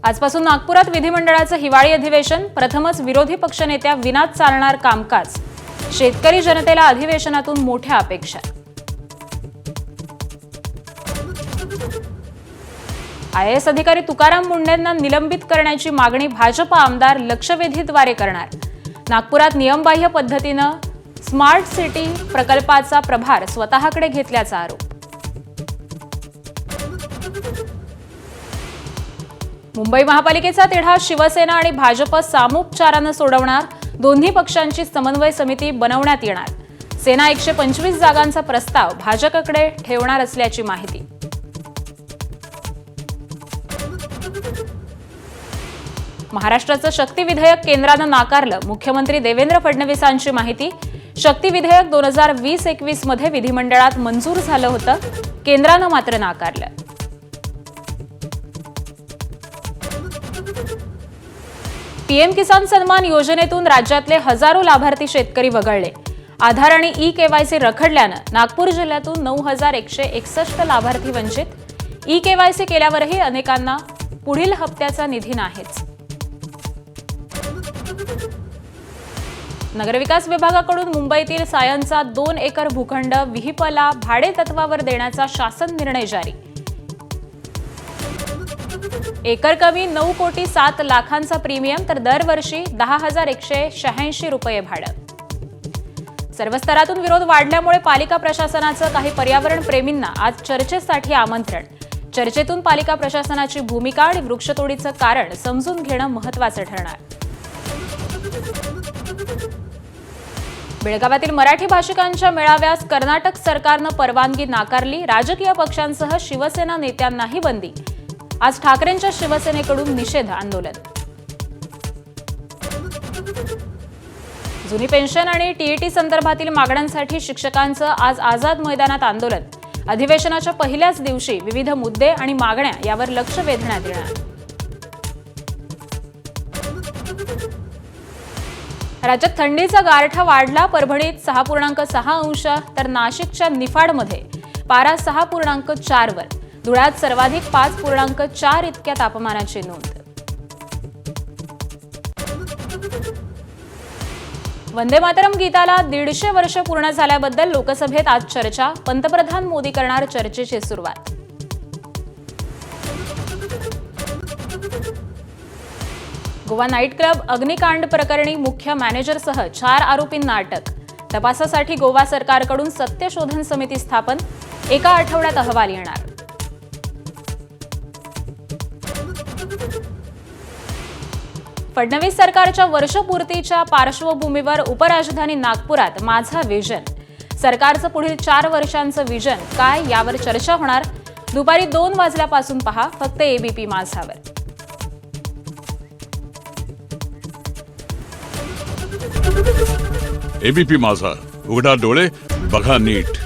आजपासून नागपुरात विधिमंडळाचं हिवाळी अधिवेशन, प्रथमच विरोधी पक्षनेत्या विना चालणार कामकाज। शेतकरी जनतेला अधिवेशनातून मोठ्या अपेक्षा। आयएएस अधिकारी तुकाराम मुंढेंना निलंबित करण्याची मागणी भाजप आमदार लक्षवेधीद्वारे करणार। नागपुरात नियमबाह्य पद्धतीनं स्मार्ट सिटी प्रकल्पाचा प्रभार स्वतःकडे घेतल्याचा आरोप। मुंबई महापालिकेचा तिढा शिवसेना आणि भाजप सामोपचाराने सोडवणार। दोन्ही पक्षांची समन्वय समिती बनवण्यात येणार। सेना 125 जागांचा प्रस्ताव भाजपकडे ठेवणार असल्याची माहिती। महाराष्ट्राचं शक्ती विधेयक केंद्रानं नाकारलं। मुख्यमंत्री देवेंद्र फडणवीसांची माहिती। शक्ती विधेयक 2020-21 मध्ये विधिमंडळात मंजूर झालं होतं, केंद्रानं मात्र नाकारलं। पीएम किसान सन्मान योजनेतून राज्यातले हजारो लाभार्थी शेतकरी वगळले। आधार आणि ई-केवायसी रखडल्यानं नागपूर जिल्ह्यातून 9161 लाभार्थी वंचित। ई-केवायसी केल्यावरही अनेकांना पुढील हप्त्याचा निधी नाहीच। नगरविकास विभागाकडून मुंबईतील सायनचा 2 एकर भूखंड विहिपला भाडे तत्वावर देण्याचा शासन निर्णय जारी। एकर कमी 9,07,00,000चा प्रीमियम तर दरवर्षी 10,186 रुपये भाडं। सर्व स्तरातून विरोध वाढल्यामुळे पालिका प्रशासनाचं काही पर्यावरण प्रेमींना आज चर्चेसाठी आमंत्रण। चर्चेतून पालिका प्रशासनाची भूमिका आणि वृक्षतोडीचं कारण समजून घेणं महत्त्वाचं ठरणार। बेळगावातील मराठी भाषिकांच्या मेळाव्यास कर्नाटक सरकारनं परवानगी नाकारली। राजकीय पक्षांसह शिवसेना नेत्यांनाही बंदी। आज ठाकरेंच्या शिवसेनेकडून निषेध आंदोलन। जुनी पेन्शन आणि टीईटी संदर्भातील मागण्यांसाठी शिक्षकांचं आज आझाद मैदानात आंदोलन। अधिवेशनाच्या पहिल्याच दिवशी विविध मुद्दे आणि मागण्या यावर लक्ष वेधण्यात येणार। राज्यात थंडीचा गारठा वाढला। परभणीत 6.6 अंश तर नाशिकच्या निफाडमध्ये पारा 6.4 वर। धुळ्यात सर्वाधिक 5.4 इतक्या तापमानाची नोंद। वंदे मातरम गीताला 150 वर्ष पूर्ण झाल्याबद्दल लोकसभेत आज चर्चा। पंतप्रधान मोदी करणार चर्चेची सुरुवात। गोवा नाईट क्लब अग्निकांड प्रकरणी मुख्य मॅनेजरसह 4 आरोपींना अटक। तपासासाठी गोवा सरकारकडून सत्यशोधन समिती स्थापन। एका आठवड्यात अहवाल येणार। फडणवीस सरकारच्या वर्षपूर्तीच्या पार्श्वभूमीवर उपराजधानी नागपुरात माझा विजन। सरकारचं पुढील 4 वर्षांचं विजन काय यावर चर्चा होणार। दुपारी 2 वाजल्यापासून पहा फक्त एबीपी माझावर। एबीपी माझा, उघडा डोळे बघा नीट।